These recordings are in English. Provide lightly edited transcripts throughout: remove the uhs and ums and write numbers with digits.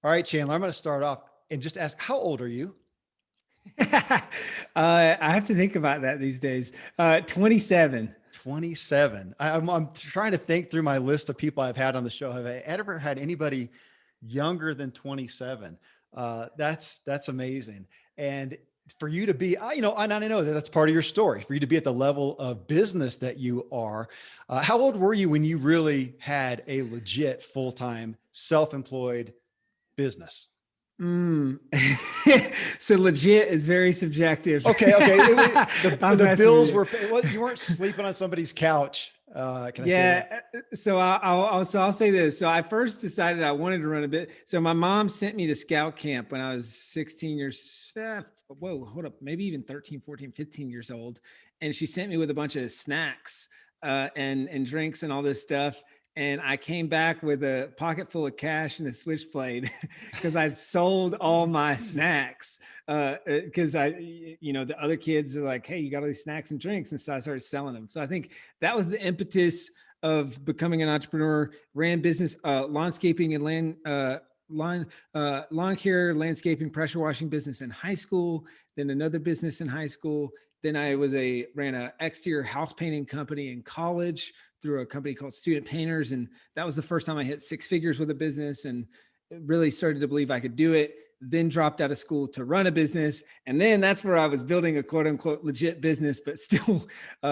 All right, Chandler, I'm going to start off and just ask, how old are you? I have to think about that these days. 27. 27. I'm trying to think through my list of people I've had on the show. Have I ever had anybody younger than 27? That's amazing. And for you to be, and I know that that's part of your story. For you to be at the level of business that you are, how old were you when you really had a legit full-time self-employed business? Mm. So legit is very subjective. Okay, okay. I'm The messing with bills you. were you weren't sleeping on somebody's couch. Can I say that? Yeah. So I'll say this. So I first decided I wanted to run a bit. So my mom sent me to scout camp when I was 16 years. Whoa, hold up. Maybe even 13, 14, 15 years old. And she sent me with a bunch of snacks and drinks and all this stuff. And I came back with a pocket full of cash and a switchblade because I'd sold all my snacks. Because the other kids are like, hey, you got all these snacks and drinks. And so I started selling them. So I think that was the impetus of becoming an entrepreneur. Ran business, landscaping and lawn care, landscaping, pressure washing business in high school, then another business in high school. Then I ran a exterior house painting company in college through a company called Student Painters. And that was the first time I hit six figures with a business and really started to believe I could do it. Then dropped out of school to run a business. And then that's where I was building a quote unquote legit business, but still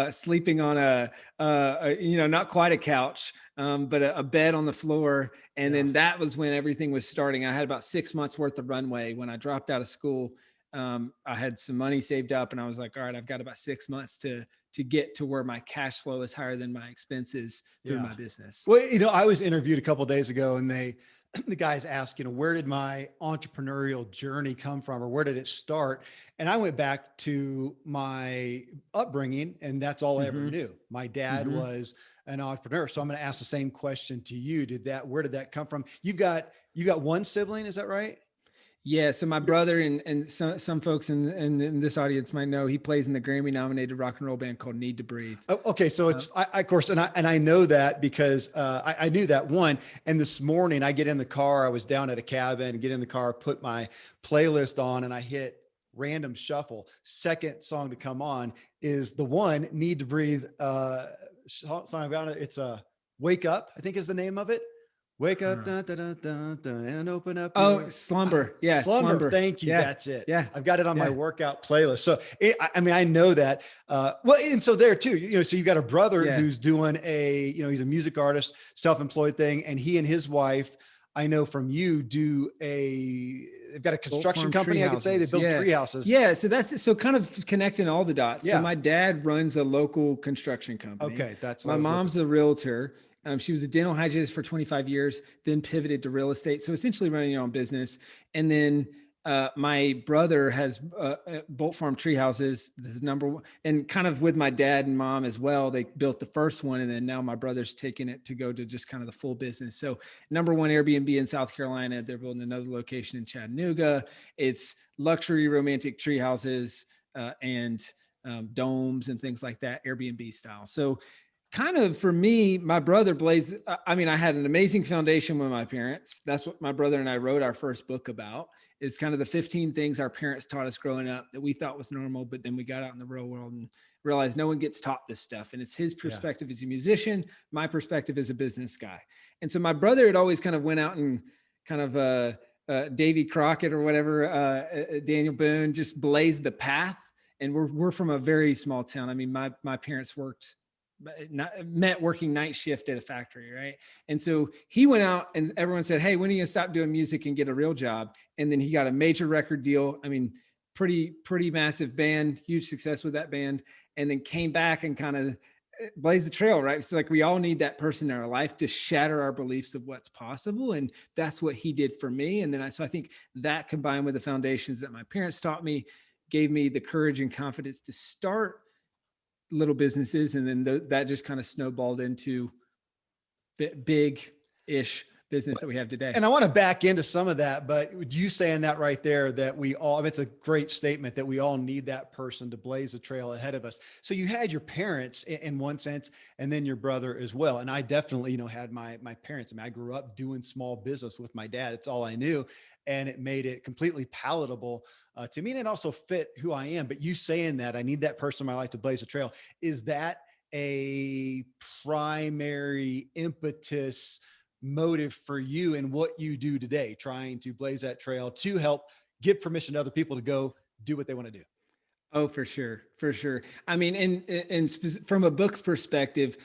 sleeping on not quite a couch, but a bed on the floor. And Yeah. then that was when everything was starting. I had about 6 months worth of runway when I dropped out of school. I had some money saved up and I was like, all right, I've got about 6 months to get to where my cash flow is higher than my expenses through Yeah. my business. Well, I was interviewed a couple of days ago and the guys asked, where did my entrepreneurial journey come from or where did it start? And I went back to my upbringing and that's all I ever Mm-hmm. knew. My dad Mm-hmm. was an entrepreneur. So I'm going to ask the same question to you. Where did that come from? You got one sibling, is that right? Yeah, so my brother and some folks in this audience might know he plays in the Grammy nominated rock and roll band called Need to Breathe. Oh, okay, so of course, and I know that because I knew that one. And this morning, I get in the car. I was down at a cabin. Get in the car, put my playlist on, and I hit random shuffle. Second song to come on is the one "Need to Breathe" song about it. It's a "Wake Up," I think is the name of it. Wake up, Huh. dun, dun, dun, dun, dun, and open up Oh, your slumber. Yeah, slumber. slumber. Thank you. Yeah. That's it. Yeah. I've got it on my Yeah. workout playlist. So, I mean, I know that. Well, and so there too, so you've got a brother Yeah. who's doing he's a music artist, self-employed thing, and he and his wife, I know from you, they've got a Bolt construction farm tree company. I could say they houses. build Yeah. tree houses. Yeah. So kind of connecting all the dots. So Yeah. my dad runs a local construction company. Okay. That's what I My was looking mom's for. a realtor. She was a dental hygienist for 25 years, then pivoted to real estate. So essentially running your own business. And then my brother has Bolt Farm tree houses. This is number one. And kind of with my dad and mom as well, they built the first one. And then now my brother's taking it to go to just kind of the full business. So number one Airbnb in South Carolina. They're building another location in Chattanooga. It's luxury romantic tree houses and domes and things like that, Airbnb style. So kind of for me, my brother blazed. I mean, I had an amazing foundation with my parents. That's what my brother and I wrote our first book about, is kind of the 15 things our parents taught us growing up that we thought was normal, but then we got out in the real world and realized no one gets taught this stuff. And it's his Yeah. perspective as a musician, my perspective as a business guy. And so my brother had always kind of went out and kind of Davy Crockett or whatever, Daniel Boone, just blazed the path. And we're from a very small town. I mean, my parents met working night shift at a factory, right? And so he went out and everyone said, hey, when are you gonna stop doing music and get a real job? And then he got a major record deal. I mean, pretty massive band, huge success with that band, and then came back and kind of blaze the trail, right? It's like we all need that person in our life to shatter our beliefs of what's possible. And that's what he did for me. And then so I think that combined with the foundations that my parents taught me gave me the courage and confidence to start little businesses. And then that just kind of snowballed into big-ish business that we have today. And I want to back into some of that, but you saying that right there, that we all, I mean, it's a great statement that we all need that person to blaze a trail ahead of us. So you had your parents in one sense, and then your brother as well. And I definitely, had my parents. I mean, I grew up doing small business with my dad. It's all I knew. And it made it completely palatable to me. And it also fit who I am. But you saying that I need that person in my life to blaze a trail, is that a primary impetus motive for you in what you do today, trying to blaze that trail to help give permission to other people to go do what they want to do? Oh, for sure, for sure. I mean, from a book's perspective,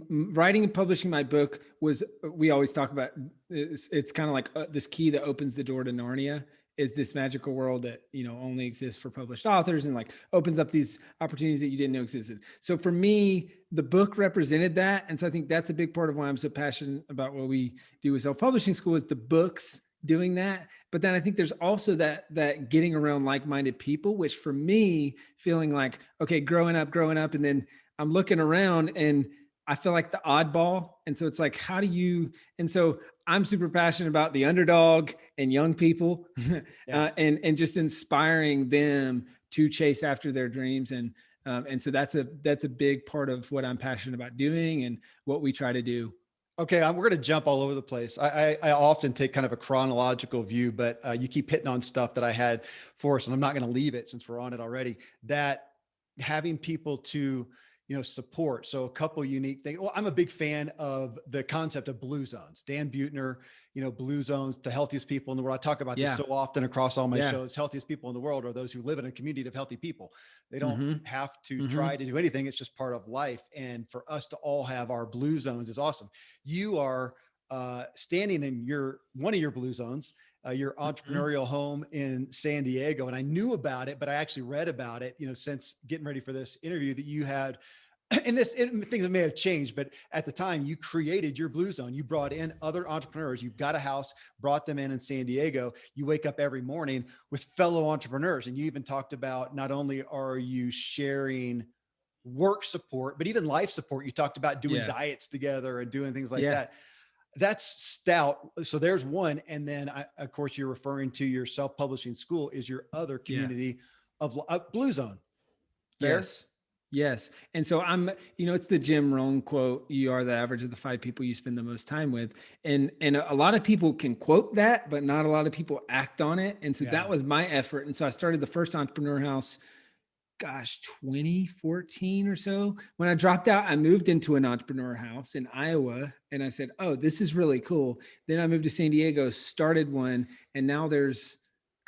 writing and publishing my book was, we always talk about, it's kind of like this key that opens the door to Narnia, is this magical world that, only exists for published authors, and like opens up these opportunities that you didn't know existed. So for me, the book represented that. And so I think that's a big part of why I'm so passionate about what we do with self-publishing school, is the books doing that. But then I think there's also that getting around like-minded people, which for me, feeling like, okay, growing up, and then I'm looking around and I feel like the oddball. And so it's like, and so I'm super passionate about the underdog and young people, Yeah. and just inspiring them to chase after their dreams. And so that's a big part of what I'm passionate about doing and what we try to do. Okay, we're going to jump all over the place. I often take kind of a chronological view, but you keep hitting on stuff that I had for us, and I'm not going to leave it since we're on it already. That having people to, support. So a couple unique things. Well, I'm a big fan of the concept of blue zones. Dan Buettner, blue zones, the healthiest people in the world. I talk about this Yeah. so often across all my Yeah. shows. Healthiest people in the world are those who live in a community of healthy people. They don't Mm-hmm. have to Mm-hmm. try to do anything. It's just part of life. And for us to all have our blue zones is awesome. You are standing in one of your blue zones, your Mm-hmm. entrepreneurial home in San Diego. And I knew about it, but I actually read about it, since getting ready for this interview, that you had, and things may have changed, but at the time you created your blue zone. You brought in other entrepreneurs. You got a house, brought them in San Diego. You wake up every morning with fellow entrepreneurs. And you even talked about, not only are you sharing work support, but even life support. You talked about doing Yeah. diets together and doing things like Yeah. that. That's stout. So there's one. And then of course, you're referring to your self-publishing school is your other Yeah. community of Blue Zone. Fair? Yes. Yes. And so it's the Jim Rohn quote, "You are the average of the 5 people you spend the most time with." And a lot of people can quote that, but not a lot of people act on it. And so that Yeah. was my effort. And so I started the first Entrepreneur House, 2014 or so. When I dropped out, I moved into an entrepreneur house in Iowa, and I said, "Oh, this is really cool." Then I moved to San Diego, started one, and now there's,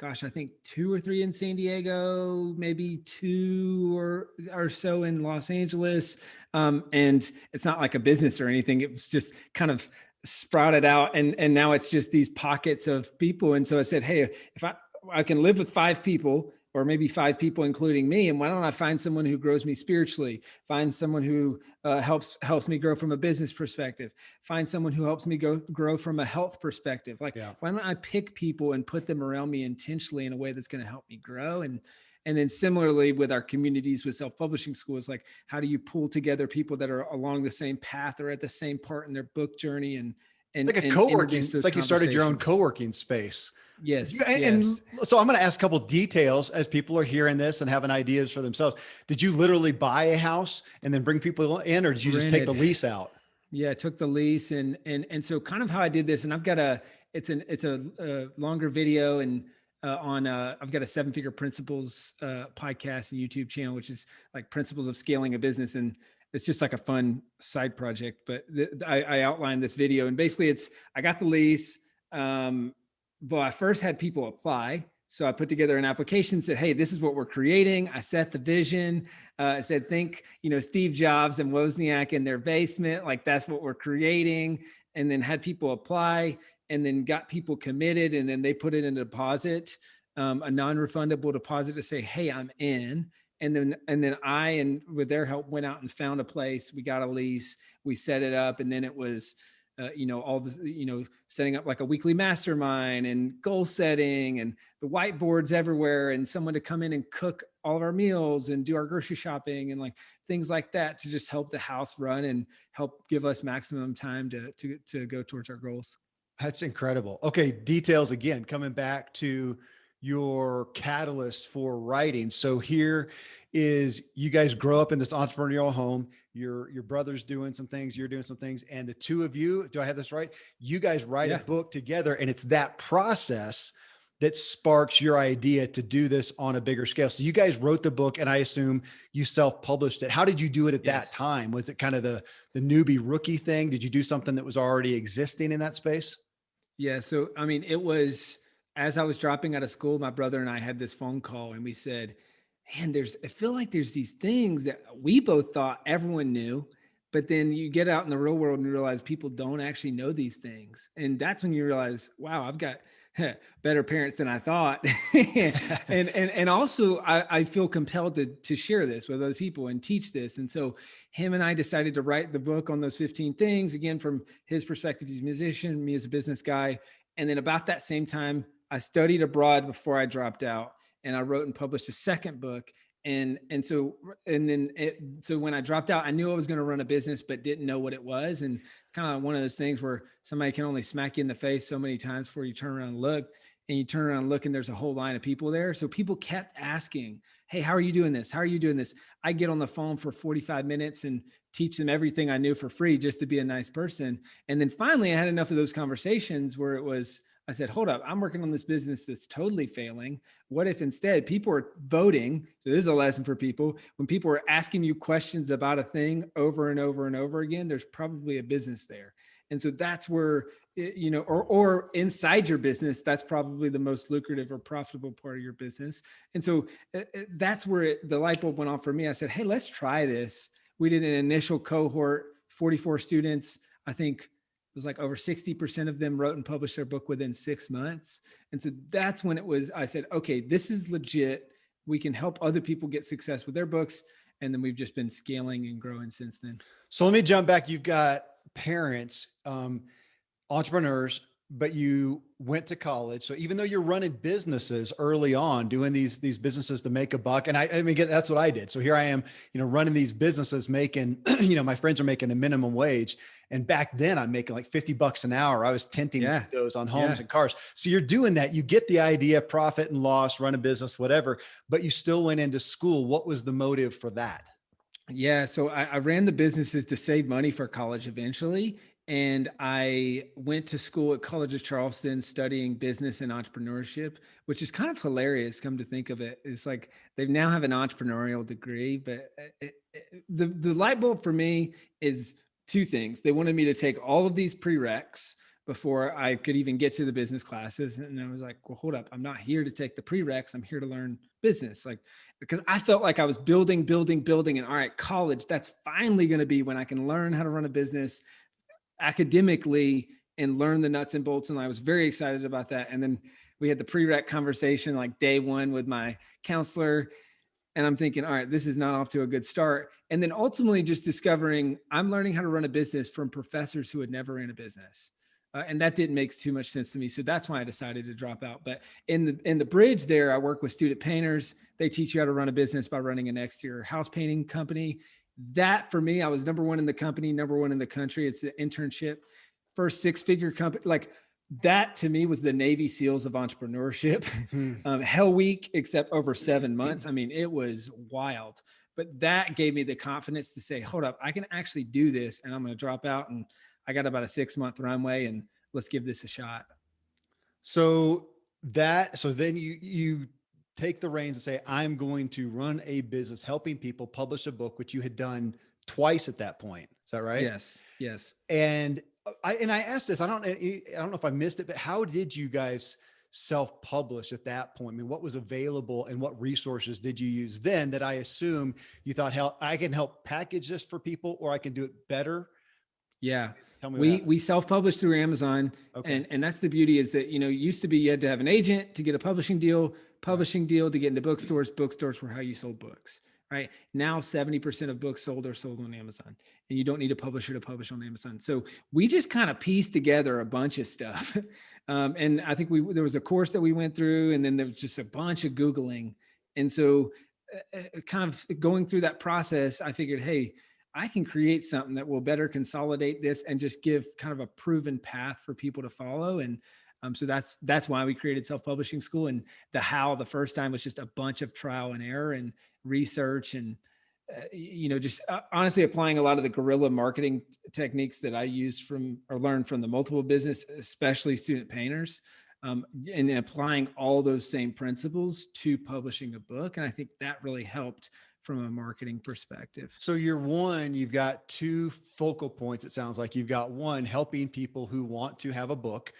I think 2 or 3 in San Diego, maybe 2 or so in Los Angeles. And it's not like a business or anything. It was just kind of sprouted out, and now it's just these pockets of people. And so I said, "Hey, if I can live with 5 people, or maybe 5 people, including me, and why don't I find someone who grows me spiritually, find someone who helps me grow from a business perspective, find someone who helps me grow from a health perspective. Like, Yeah. why don't I pick people and put them around me intentionally in a way that's going to help me grow?" And then similarly with our communities with self-publishing schools, like, how do you pull together people that are along the same path or at the same part in their book journey, and It's like a co-working. introduce It's those like you started your own conversations? co-working space. Yes. And Yes. so I'm going to ask a couple details as people are hearing this and having ideas for themselves. Did you literally buy a house and then bring people in, or did you just take the Rented. lease out? Yeah, I took the lease, and so kind of how I did this, and I've got a longer video, and I've got a 7-figure principles podcast and YouTube channel, which is like principles of scaling a business, and it's just like a fun side project. But I outlined this video, and basically I got the lease, but I first had people apply. So I put together an application, said, "Hey, this is what we're creating." I set the vision. I said, think, Steve Jobs and Wozniak in their basement, like that's what we're creating. And then had people apply, and then got people committed. And then they put it in a deposit, a non-refundable deposit, to say, "Hey, I'm in." And then I, and with their help, went out and found a place. We got a lease, we set it up. And then it was, all this, setting up like a weekly mastermind and goal setting and the whiteboards everywhere, and someone to come in and cook all of our meals and do our grocery shopping and like things like that, to just help the house run and help give us maximum time to go towards our goals. That's incredible. Okay, details again, coming back to your catalyst for writing. So here is you guys grow up in this entrepreneurial home. Your brother's doing some things, you're doing some things, and the two of you, do I have this right? You guys write a Yeah. book together, and it's that process that sparks your idea to do this on a bigger scale. So you guys wrote the book, and I assume you self-published it. How did you do it at that Yes. time? Was it kind of the newbie rookie thing? Did you do something that was already existing in that space? Yeah. So, I mean, it was as I was dropping out of school, my brother and I had this phone call and we said, man, I feel like there's these things that we both thought everyone knew, but then you get out in the real world and you realize people don't actually know these things. And that's when you realize, wow, I've got better parents than I thought. And also I feel compelled to share this with other people and teach this. And so him and I decided to write the book on those 15 things, again, from his perspective. He's a musician, me as a business guy. And then about that same time, I studied abroad before I dropped out, and I wrote and published a second book. And so when I dropped out, I knew I was going to run a business, but didn't know what it was. And it's kind of one of those things where somebody can only smack you in the face so many times before you turn around and look. And you turn around and look, and there's a whole line of people there. So people kept asking, hey, how are you doing this? How are you doing this? I get on the phone for 45 minutes and teach them everything I knew for free just to be a nice person. And then finally, I had enough of those conversations where I said, hold up, I'm working on this business that's totally failing. What if instead people are voting? So this is a lesson for people. When people are asking you questions about a thing over and over and over again, there's probably a business there. And so that's where, or inside your business, that's probably the most lucrative or profitable part of your business. And so that's where the light bulb went on for me. I said, hey, let's try this. We did an initial cohort, 44 students. I think it was like over 60% of them wrote and published their book within 6 months. And so that's when I said, okay, this is legit. We can help other people get success with their books. And then we've just been scaling and growing since then. So let me jump back. You've got parents, entrepreneurs, but you went to college. So even though you're running businesses early on, doing these businesses to make a buck, and I mean, again, that's what I did. So here I am, running these businesses, making, my friends are making a minimum wage. And back then I'm making like 50 bucks an hour. I was tinting windows on homes and cars. So you're doing that. You get the idea, profit and loss, run a business, whatever, but you still went into school. What was the motive for that? Yeah. So I ran the businesses to save money for college eventually. And I went to school at College of Charleston studying business and entrepreneurship, which is kind of hilarious. Come to think of it, it's like they now have an entrepreneurial degree, but the light bulb for me is two things. They wanted me to take all of these prereqs before I could even get to the business classes. And I was like, well, hold up. I'm not here to take the prereqs. I'm here to learn business. Like, because I felt like I was building. And all right, college, that's finally going to be when I can learn how to run a business academically and learn the nuts and bolts. And I was very excited about that. And then we had the prereq conversation like day one with my counselor. And I'm thinking, all right, this is not off to a good start. And then ultimately just discovering I'm learning how to run a business from professors who had never ran a business. And that didn't make too much sense to me. So that's why I decided to drop out. But in the bridge there, I work with student painters. They teach you how to run a business by running an exterior house painting company. That for me, I was number one in the company, number one in the country. It's an internship, first 6-figure company. Like that to me was the Navy SEALs of entrepreneurship. Hell week, except over 7 months. I mean, it was wild. But that gave me the confidence to say, hold up, I can actually do this. And I'm going to drop out, and I got about a 6-month runway, and let's give this a shot. So then you take the reins and say, I'm going to run a business, helping people publish a book, which you had done twice at that point. Is that right? Yes. Yes. And I asked this, I don't know if I missed it, but how did you guys self-publish at that point? I mean, what was available and what resources did you use then that I assume you thought, hell, I can help package this for people, or I can do it better? Yeah. Tell me We self-published through Amazon. Okay. And that's the beauty is that, used to be, you had to have an agent to get a publishing deal to get into bookstores. Bookstores were how you sold books, right? Now, 70% of books sold are sold on Amazon, and you don't need a publisher to publish on Amazon. So we just kind of pieced together a bunch of stuff. And I think there was a course that we went through, and then there was just a bunch of Googling. And so kind of going through that process, I figured, hey, I can create something that will better consolidate this and just give kind of a proven path for people to follow. And so that's why we created Self-Publishing School. And the how the first time was just a bunch of trial and error and research and just honestly applying a lot of the guerrilla marketing techniques that I used from or learned from the multiple business, especially student painters, and applying all those same principles to publishing a book. And I think that really helped from a marketing perspective. So you've got two focal points. It sounds like you've got one, helping people who want to have a book,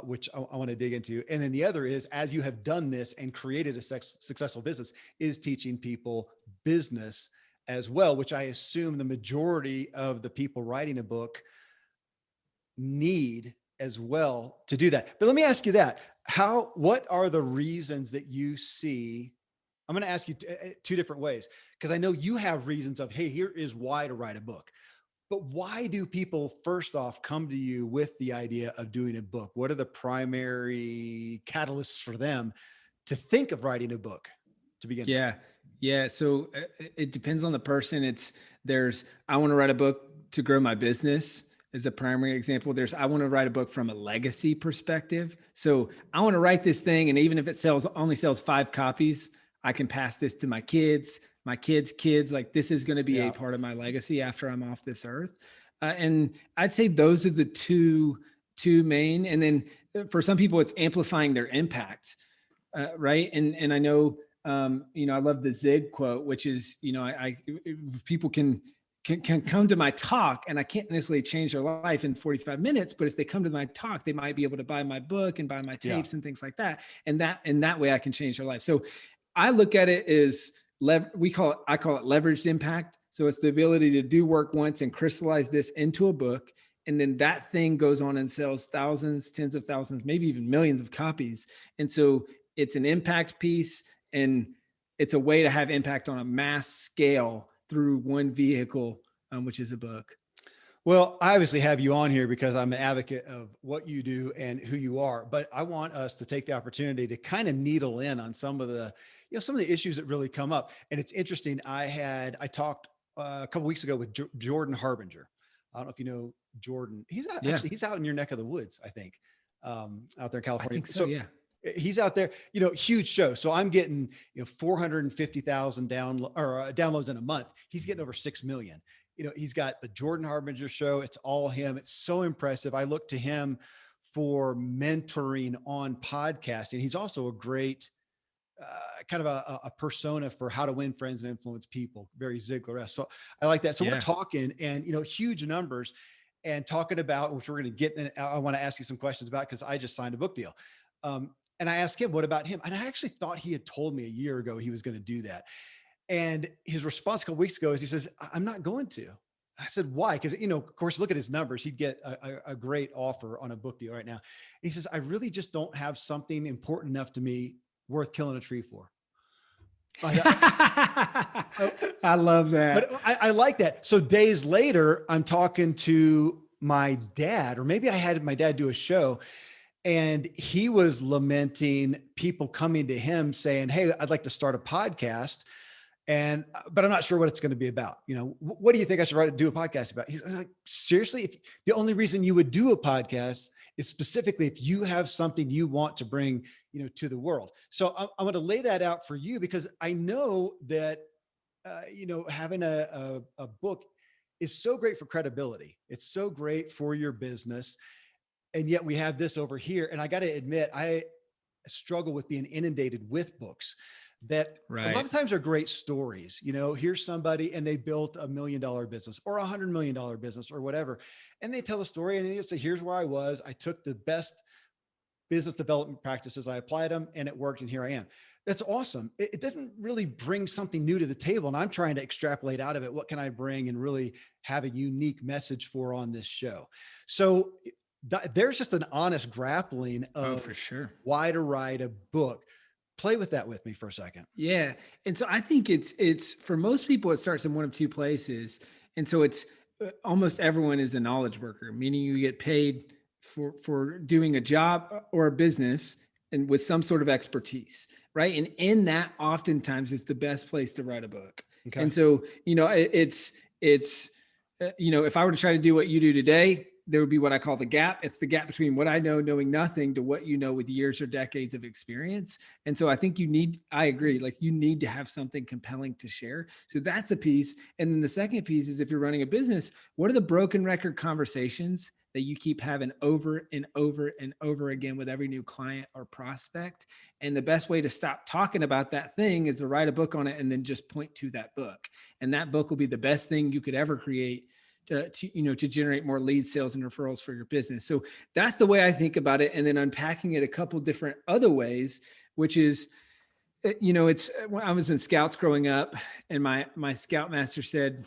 which I want to dig into. And then the other is, as you have done this and created a successful business, is teaching people business as well, which I assume the majority of the people writing a book need as well to do that. But let me ask you that. What are the reasons that you see? I'm going to ask you two different ways, because I know you have reasons of, hey, here is why to write a book. But why do people first off come to you with the idea of doing a book? What are the primary catalysts for them to think of writing a book to begin with? Yeah. So it depends on the person. I want to write a book to grow my business is a primary example. I want to write a book from a legacy perspective. So I want to write this thing. And even if it only sells 5 copies, I can pass this to my kids, kids. Like, this is going to be a part of my legacy after I'm off this earth. And I'd say those are the two main. And then for some people, it's amplifying their impact. Right. And I know, I love the Zig quote, which is, people can come to my talk and I can't necessarily change their life in 45 minutes, but if they come to my talk, they might be able to buy my book and buy my tapes and things like that. And that way I can change their life. So I look at it as I call it leveraged impact. So it's the ability to do work once and crystallize this into a book. And then that thing goes on and sells thousands, tens of thousands, maybe even millions of copies. And so it's an impact piece, and it's a way to have impact on a mass scale through one vehicle, which is a book. Well, I obviously have you on here because I'm an advocate of what you do and who you are, but I want us to take the opportunity to kind of needle in on some of the issues that really come up. And it's interesting. I talked a couple of weeks ago with Jordan Harbinger. I don't know if you know Jordan. He's out in your neck of the woods, I think, out there in California. I think so, yeah. He's out there, huge show. So I'm getting, 450,000 downloads in a month. He's getting over 6 million. He's got the Jordan Harbinger show. It's all him. It's so impressive. I look to him for mentoring on podcasting. He's also a great kind of a persona for how to win friends and influence people. Very Ziglar-esque. So I like that. So we're talking and, huge numbers and talking about, which we're going to get in. I want to ask you some questions about, because I just signed a book deal. And I asked him, what about him? And I actually thought he had told me a year ago he was going to do that. And his response a couple weeks ago is he says, I'm not going to. I said, why? Because, of course, look at his numbers. He'd get a great offer on a book deal right now. And he says, I really just don't have something important enough to me worth killing a tree for. I love that. But I like that. So days later, I'm talking to my dad, or maybe I had my dad do a show, and he was lamenting people coming to him saying, hey, I'd like to start a podcast. But I'm not sure what it's going to be about. What do you think I should do a podcast about? He's like, seriously, if the only reason you would do a podcast is specifically if you have something you want to bring, to the world. So I'm going to lay that out for you, because I know that, having a book is so great for credibility. It's so great for your business. And yet we have this over here. And I got to admit, I struggle with being inundated with books that a lot of times are great stories. Here's somebody and they built $1 million business or $100 million business or whatever. And they tell a story and they say, here's where I was. I took the best business development practices, I applied them, and it worked. And here I am. That's awesome. It doesn't really bring something new to the table. And I'm trying to extrapolate out of it. What can I bring and really have a unique message for on this show? So there's just an honest grappling of for sure, why to write a book. Play with that with me for a second. Yeah. And so I think it's for most people, it starts in one of two places. And so it's almost everyone is a knowledge worker, meaning you get paid for doing a job or a business and with some sort of expertise. Right. And in that oftentimes is the best place to write a book. Okay. And so, it's, if I were to try to do what you do today, there would be what I call the gap. It's the gap between what I know, knowing nothing, to what you know with years or decades of experience. And so I think I agree, like you need to have something compelling to share. So that's a piece. And then the second piece is, if you're running a business, what are the broken record conversations that you keep having over and over and over again with every new client or prospect? And the best way to stop talking about that thing is to write a book on it and then just point to that book. And that book will be the best thing you could ever create to generate more lead, sales, and referrals for your business. So that's the way I think about it. And then unpacking it a couple different other ways, which is, it's when I was in scouts growing up, and my scoutmaster said,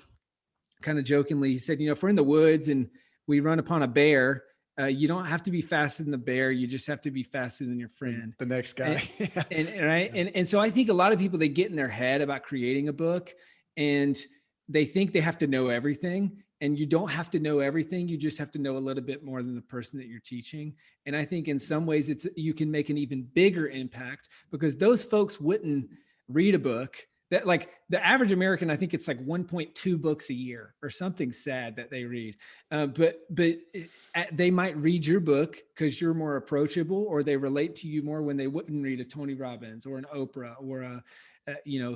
kind of jokingly, he said, if we're in the woods and we run upon a bear, you don't have to be faster than the bear. You just have to be faster than your friend. The next guy. And right. And so I think a lot of people, they get in their head about creating a book, and they think they have to know everything. And you don't have to know everything. You just have to know a little bit more than the person that you're teaching. And I think in some ways you can make an even bigger impact, because those folks wouldn't read a book that, like the average American, I think it's like 1.2 books a year or something sad that they read. But they might read your book because you're more approachable, or they relate to you more when they wouldn't read a Tony Robbins or an Oprah or a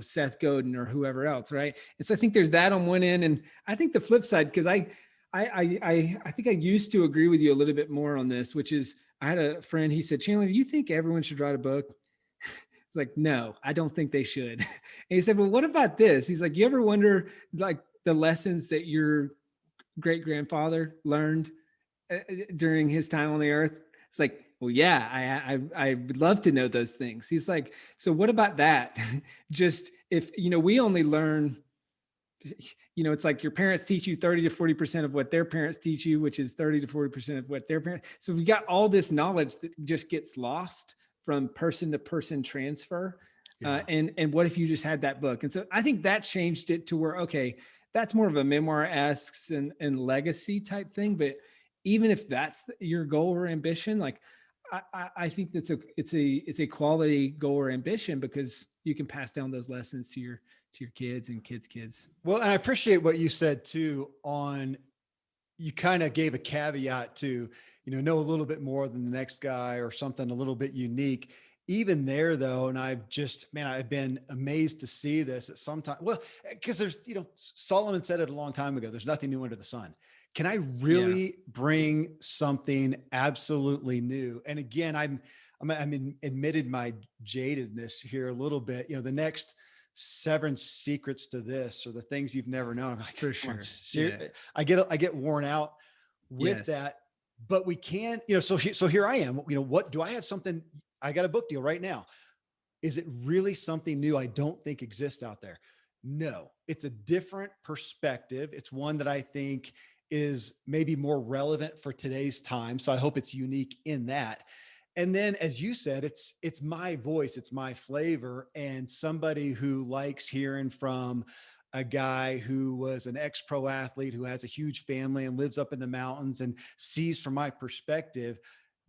Seth Godin or whoever else. Right. And so I think there's that on one end. And I think the flip side, because I think I used to agree with you a little bit more on this, which is, I had a friend, he said, Chandler, do you think everyone should write a book? It's like, no, I don't think they should. And he said, well, what about this? He's like, you ever wonder like the lessons that your great grandfather learned during his time on the earth? It's like, well, yeah, I would love to know those things. He's like, so what about that? Just if, we only learn, it's like your parents teach you 30 to 40% of what their parents teach you, which is 30 to 40% of what their parents. So we got all this knowledge that just gets lost from person to person transfer. Yeah. And what if you just had that book? And so I think that changed it to where, okay, that's more of a memoir-esque and legacy type thing. But even if that's your goal or ambition, like I think it's a quality goal or ambition, because you can pass down those lessons to your kids and kids. Well, and I appreciate what you said too, you kind of gave a caveat to, know a little bit more than the next guy or something a little bit unique. Even there though, and I've been amazed to see this at some time. Well, because there's, Solomon said it a long time ago, there's nothing new under the sun. Can I really bring something absolutely new? And again, I'm admitted my jadedness here a little bit. The next 7 secrets to this, or the things you've never known. I'm like, for sure. Yeah. I get worn out with that, but we can, so here I am. What do I have? Something. I got a book deal right now. Is it really something new I don't think exists out there? No, it's a different perspective. It's one that I think is maybe more relevant for today's time. So I hope it's unique in that. And then, as you said, it's my voice, it's my flavor, and somebody who likes hearing from a guy who was an ex-pro athlete who has a huge family and lives up in the mountains and sees from my perspective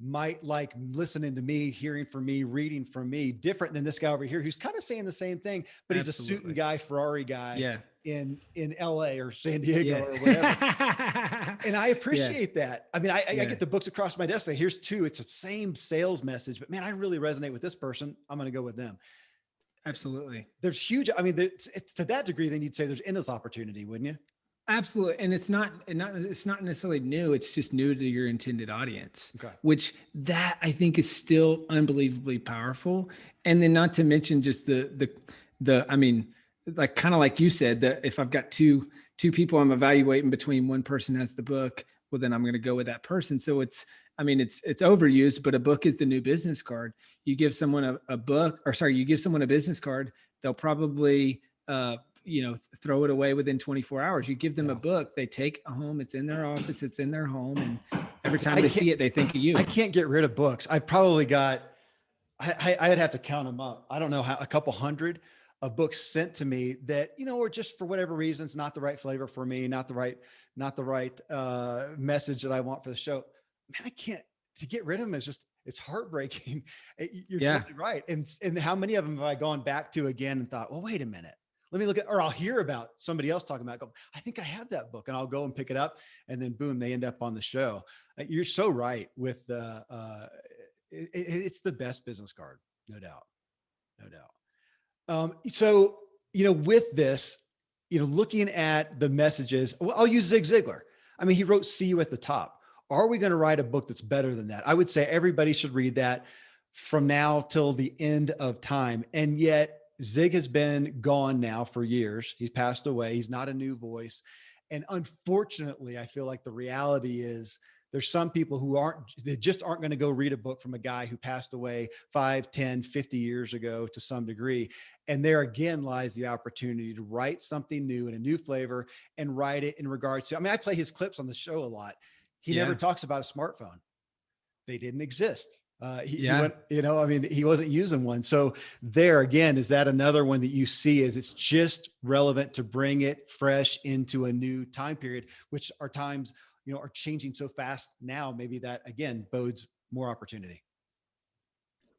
might like listening to me, hearing from me, reading from me, different than this guy over here who's kind of saying the same thing, but he's a suit and guy, Ferrari guy in LA or San Diego or whatever. And I appreciate that. I mean, I get the books across my desk. Here's 2. It's the same sales message, but man, I really resonate with this person. I'm going to go with them. Absolutely. There's huge. I mean, it's to that degree, then you'd say there's endless opportunity, wouldn't you? Absolutely. And it's not necessarily new. It's just new to your intended audience, which that I think is still unbelievably powerful. And then not to mention just I mean, like, kind of like you said, that if I've got two people I'm evaluating between, one person has the book, well, then I'm going to go with that person. So it's overused, but a book is the new business card. You give someone you give someone a business card, they'll probably, throw it away within 24 hours. You give them a book, they take it home, it's in their office, it's in their home. And every time they see it, they think of you. I can't get rid of books. I probably got, I'd have to count them up. I don't know how, a couple hundred of books sent to me that, or just for whatever reasons, not the right flavor for me, not the right message that I want for the show. Man, to get rid of them it's heartbreaking. You're totally right. And how many of them have I gone back to again and thought, well, wait a minute. Let me look at, or I'll hear about somebody else talking about it, go, I think I have that book, and I'll go and pick it up, and then boom, they end up on the show. You're so right with the, it's the best business card, no doubt, no doubt. So, with this, looking at the messages, well, I'll use Zig Ziglar. I mean, he wrote "See You at the Top." Are we going to write a book that's better than that? I would say everybody should read that from now till the end of time. And yet Zig has been gone now for years. He's passed away. He's not a new voice. And unfortunately, I feel like the reality is there's some people they just aren't going to go read a book from a guy who passed away 5, 10, 50 years ago to some degree. And there again lies the opportunity to write something new and a new flavor, and write it in regards to, I mean, I play his clips on the show a lot. He never Yeah. talks about a smartphone. They didn't exist. He Yeah. went, I mean, he wasn't using one. So there again, is that another one that you see is it's just relevant to bring it fresh into a new time period, which our times, are changing so fast now. Maybe that again bodes more opportunity.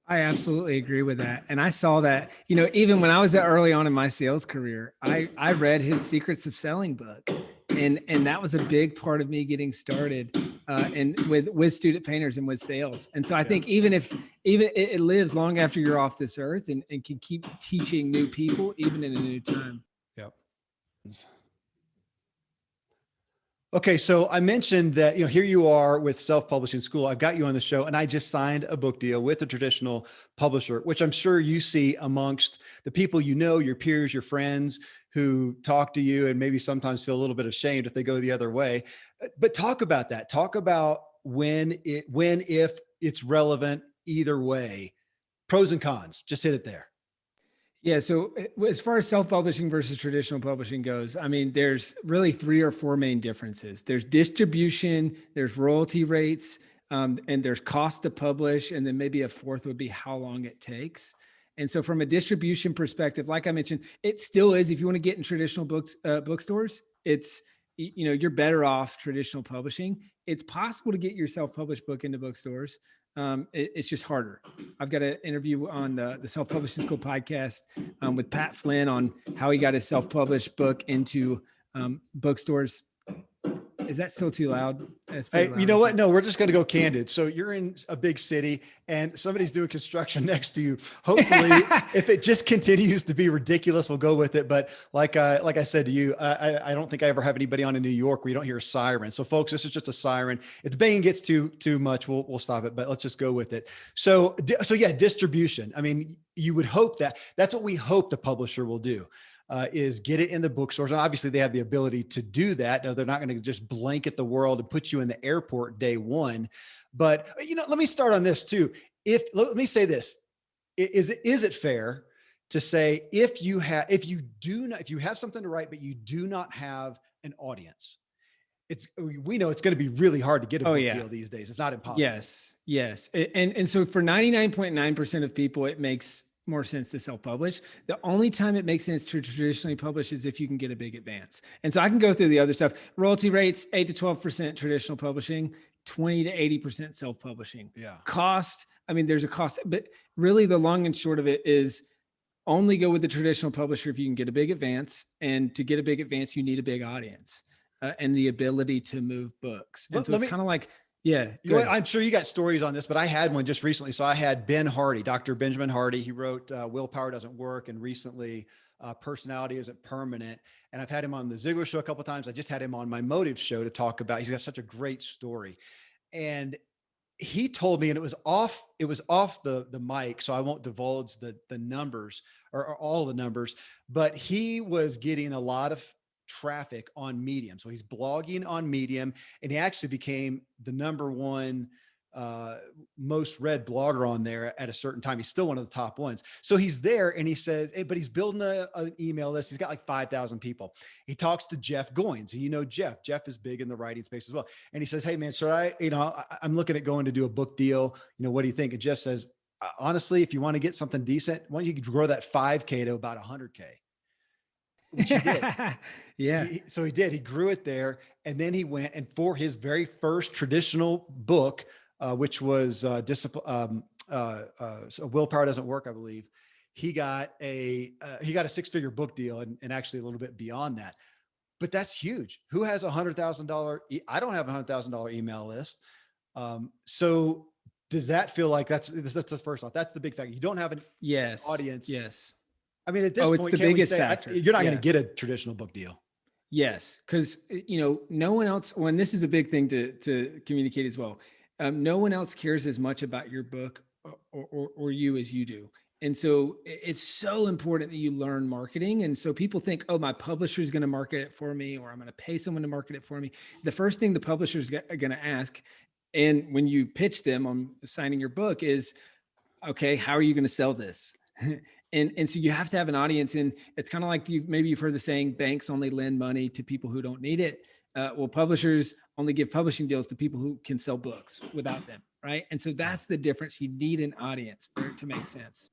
I absolutely agree with that. And I saw that, even when I was early on in my sales career, I read his Secrets of Selling book. And that was a big part of me getting started and with student painters and with sales. And so I think even it lives long after you're off this earth, and can keep teaching new people, even in a new time. Yep. Okay, so I mentioned that, here you are with self-publishing school. I've got you on the show, and I just signed a book deal with a traditional publisher, which I'm sure you see amongst the people, your peers, your friends who talk to you and maybe sometimes feel a little bit ashamed if they go the other way. But talk about that. Talk about if it's relevant either way, pros and cons. Just hit it there. Yeah. So as far as self-publishing versus traditional publishing goes, I mean, there's really 3 or 4 main differences. There's distribution, there's royalty rates, and there's cost to publish. And then maybe a fourth would be how long it takes. And so from a distribution perspective, like I mentioned, it still is, if you want to get in traditional bookstores, it's, you're better off traditional publishing. It's possible to get your self-published book into bookstores. It's just harder. I've got an interview on the Self-Publishing School podcast with Pat Flynn on how he got his self-published book into bookstores. Is that still too loud? Hey, Loud, you know what? No, we're just going to go candid. So you're in a big city and somebody's doing construction next to you. Hopefully, if it just continues to be ridiculous, we'll go with it. But like I said to you, I don't think I ever have anybody on in New York where you don't hear a siren. So folks, this is just a siren. If the banging gets too much, we'll stop it, but let's just go with it. So yeah, distribution. I mean, you would hope that's what we hope the publisher will do. Is get it in the bookstores. And obviously they have the ability to do that. No, they're not going to just blanket the world and put you in the airport day one. But, let me start on this too. Let me say this, is it fair to say if you have something to write, but you do not have an audience, we know it's going to be really hard to get a book deal these days. It's not impossible. Yes. And so for 99.9% of people, it makes more sense to self-publish. The only time it makes sense to traditionally publish is if you can get a big advance. And so I can go through the other stuff. Royalty rates, 8 to 12% traditional publishing, 20 to 80% self-publishing. Yeah. Cost, I mean, there's a cost, but really the long and short of it is only go with the traditional publisher if you can get a big advance. And to get a big advance, you need a big audience and the ability to move books. And so it's kind of like, yeah. I'm sure you got stories on this, but I had one just recently. So I had Ben Hardy, Dr. Benjamin Hardy. He wrote Willpower Doesn't Work, and recently Personality Isn't Permanent. And I've had him on the Ziglar show a couple of times. I just had him on my Motive show to talk about, he's got such a great story. And he told me, and it was off the mic, so I won't divulge the numbers or all the numbers, but he was getting a lot of traffic on Medium. So he's blogging on Medium, and he actually became the number one most read blogger on there at a certain time. He's still one of the top ones. So he's there, and he says, but he's building an email list. He's got like 5,000 people. He talks to Jeff Goins. Jeff is big in the writing space as well. And he says, hey man, should I'm looking at going to do a book deal. What do you think? And Jeff says, honestly, if you want to get something decent, why don't you grow that 5K to about 100K? Which he did. Yeah. So he did. He grew it there, and then he went, and for his very first traditional book, which was Willpower Doesn't Work, I believe, he got a 6-figure book deal, and actually a little bit beyond that. But that's huge. Who has $100,000? I don't have $100,000 email list. So does that feel like that's the first off? That's the big factor. You don't have an Yes. audience. Yes. I mean, at this Oh, it's point, the can't we biggest say factor. you're not going to Yeah. get a traditional book deal? Yes, because no one else. When this is a big thing to communicate as well. No one else cares as much about your book or you as you do, and so it's so important that you learn marketing. And so people think, oh, my publisher is going to market it for me, or I'm going to pay someone to market it for me. The first thing the publishers are going to ask, and when you pitch them on signing your book, is, okay, how are you going to sell this? And so you have to have an audience. And it's kind of like maybe you've heard the saying, banks only lend money to people who don't need it. Well, publishers only give publishing deals to people who can sell books without them, right? And so that's the difference. You need an audience for it to make sense.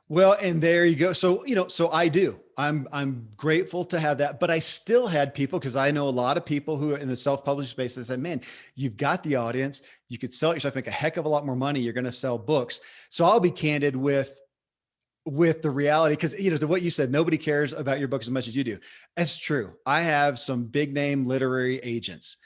Well, and there you go. So, so I do. I'm grateful to have that, but I still had people, because I know a lot of people who are in the self-published space that said, man, you've got the audience, you could sell it yourself, make a heck of a lot more money. You're going to sell books. So I'll be candid with the reality, because to what you said, nobody cares about your book as much as you do. That's true. I have some big name literary agents.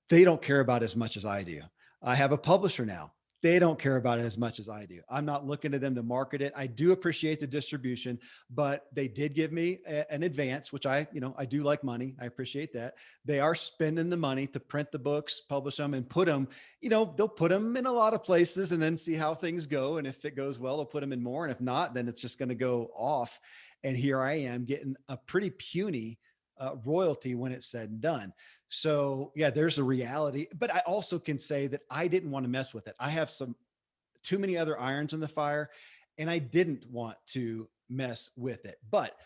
They don't care about it as much as I do. I have a publisher now. They don't care about it as much as I do. I'm not looking to them to market it. I do appreciate the distribution, but they did give me an advance, which I do like money. I appreciate that. They are spending the money to print the books, publish them, and put them, they'll put them in a lot of places and then see how things go. And if it goes well, they'll put them in more. And if not, then it's just going to go off. And here I am getting a pretty puny royalty when it's said and done. So yeah, there's a reality, but I also can say that I didn't want to mess with it. I have too many other irons in the fire, and I didn't want to mess with it, but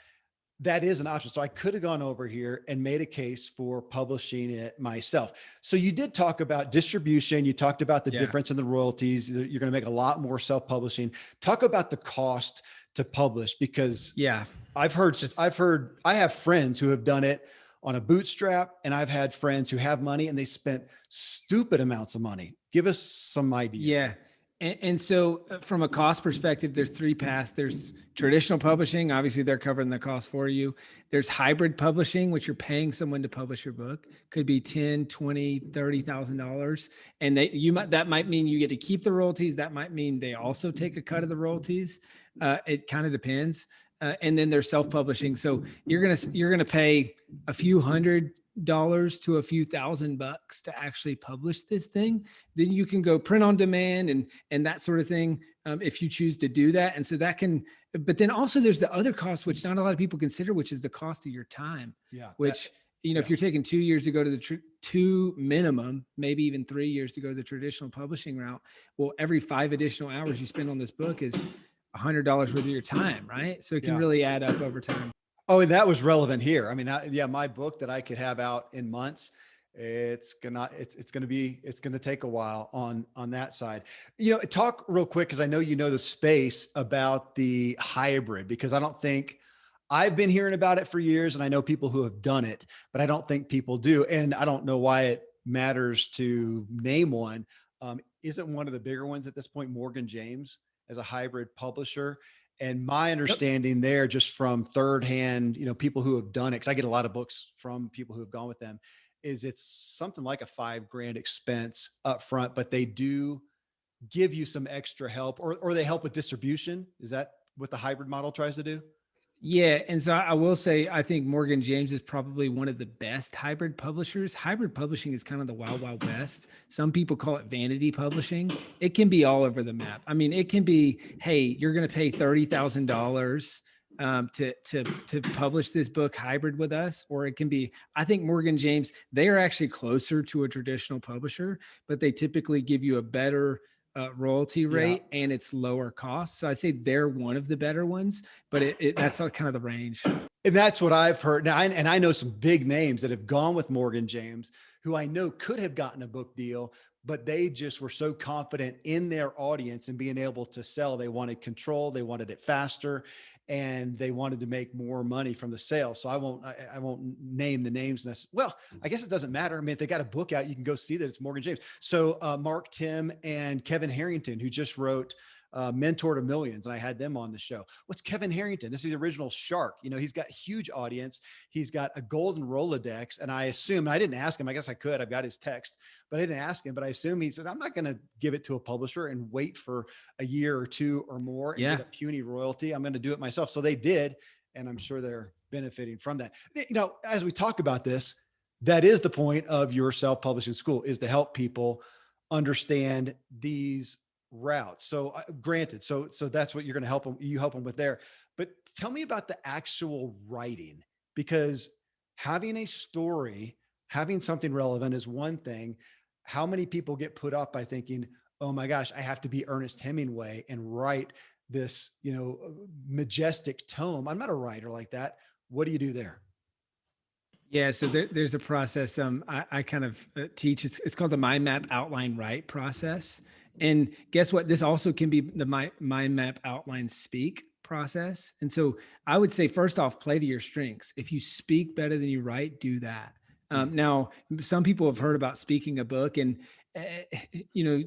that is an option. So I could have gone over here and made a case for publishing it myself. So you did talk about distribution. You talked about the difference in the royalties. You're going to make a lot more self-publishing. Talk about the cost to publish, because I have friends who have done it on a bootstrap, and I've had friends who have money and they spent stupid amounts of money. Give us some ideas. Yeah. And so from a cost perspective, there's 3 paths. There's traditional publishing. Obviously they're covering the cost for you. There's hybrid publishing, which you're paying someone to publish your book. Could be $10, $20, $30,000. And that might mean you get to keep the royalties. That might mean they also take a cut of the royalties. It kind of depends. And then there's self-publishing. So you're going to pay a few $100 to a few $1,000 to actually publish this thing. Then you can go print on demand and that sort of thing, if you choose to do that. And so that can, but then also there's the other cost, which not a lot of people consider, which is the cost of your time. Yeah. Which, if you're taking 2 years to go to the two minimum, maybe even 3 years to go the traditional publishing route, well, every 5 additional hours you spend on this book is $100 worth of your time, right? So it can really add up over time. Oh, and that was relevant here. I mean, my book that I could have out in months, it's going to take a while on that side. Talk real quick, because I know the space, about the hybrid, because I don't think I've been hearing about it for years, and I know people who have done it, but I don't think people do. And I don't know why it matters to name one. Isn't one of the bigger ones at this point Morgan James as a hybrid publisher? And my understanding there, just from third hand, people who have done it, because I get a lot of books from people who have gone with them, is it's something like a $5,000 expense up front, but they do give you some extra help, or they help with distribution. Is that what the hybrid model tries to do? Yeah. And so I will say, I think Morgan James is probably one of the best hybrid publishers. Hybrid publishing is kind of the wild, wild west. Some people call it vanity publishing. It can be all over the map. I mean, it can be, hey, you're going to pay $30,000 to publish this book hybrid with us, or it can be, I think Morgan James, they are actually closer to a traditional publisher, but they typically give you a better royalty rate and it's lower cost. So I say they're one of the better ones, but that's kind of the range. And that's what I've heard now. And I know some big names that have gone with Morgan James, who I know could have gotten a book deal, but they just were so confident in their audience and being able to sell. They wanted control, they wanted it faster, and they wanted to make more money from the sale. So I won't name the names. Well, I guess it doesn't matter. I mean, if they got a book out, you can go see that it's Morgan James. So Mark Tim and Kevin Harrington, who just wrote Mentor to Millions, and I had them on the show. What's Kevin Harrington? This is the original Shark. You know, he's got a huge audience. He's got a golden Rolodex. And I assume, and I didn't ask him, I guess I could, I've got his text, but I didn't ask him, but I assume he said, I'm not going to give it to a publisher and wait for a year or two or more and Yeah. get a puny royalty. I'm going to do it myself. So they did. And I'm sure they're benefiting from that. You know, as we talk about this, that is the point of your self-publishing school, is to help people understand these routes. So granted, so that's what you're going to help them, you help them with there. But tell me about the actual writing, because having a story, having something relevant is one thing. How many people get put up by thinking, oh my gosh, I have to be Ernest Hemingway and write this, you know, majestic tome. I'm not a writer like that. What do you do there? Yeah, so there's a process I kind of teach. It's called the mind map outline write process. And guess what? This also can be the mind map outline speak process. And so I would say, first off, play to your strengths. If you speak better than you write, do that. Now, some people have heard about speaking a book, and you know,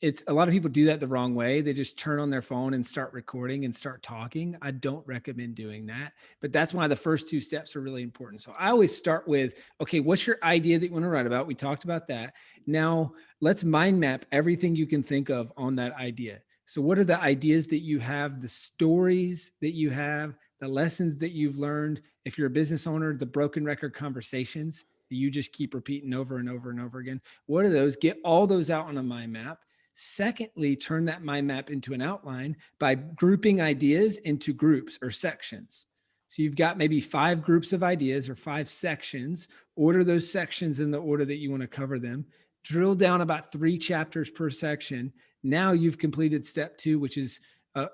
it's a lot of people do that the wrong way. They just turn on their phone and start recording and start talking. I don't recommend doing that, but that's why the first two steps are really important. So I always start with, okay, what's your idea that you want to write about? We talked about that. Now let's mind map everything you can think of on that idea. So what are the ideas that you have, the stories that you have, the lessons that you've learned? If you're a business owner, the broken record conversations that you just keep repeating over and over and over again. What are those? Get all those out on a mind map. Secondly, turn that mind map into an outline by grouping ideas into groups or sections. So you've got maybe 5 groups of ideas or 5 sections. Order those sections in the order that you want to cover them. Drill down about 3 chapters per section. Now you've completed step 2, which is